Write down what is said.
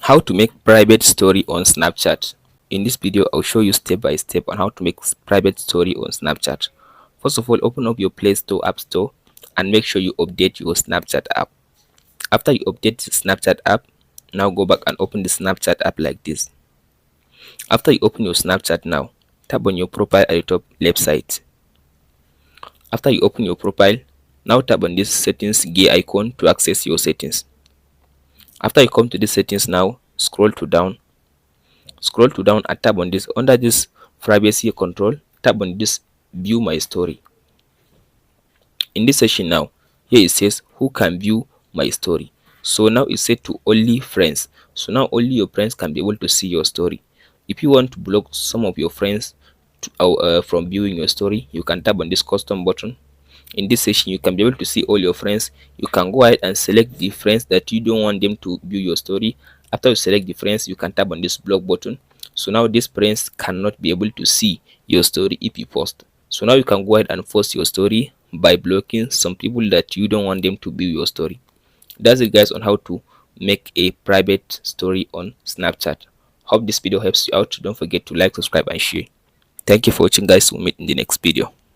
How to make private story on Snapchat. In this video, I'll show you step by step on how to make private story on Snapchat. First of all, open up your Play Store, App Store, and make sure you update your Snapchat app. After you update the Snapchat app, now go back and open the Snapchat app like this. After you open your Snapchat now, tap on your profile at the top left side. After you open your profile, now tap on this settings gear icon to access your settings. After you come to this settings now, scroll to down and tap on this. Under this privacy control, tap on this view my story. In this section now, here it says who can view my story. So now it's set to only friends. So now only your friends can be able to see your story. If you want to block some of your friends from viewing your story, you can tap on this custom button. In this section, you can be able to see all your friends. You can go ahead and select the friends that you don't want them to view your story. After you select the friends, you can tap on this block button. So now these friends cannot be able to see your story if you post. So now you can go ahead and post your story by blocking some people that you don't want them to view your story. That's it, guys, on how to make a private story on Snapchat. Hope this video helps you out. Don't forget to like, subscribe, and share. Thank you for watching, guys. We'll meet in the next video.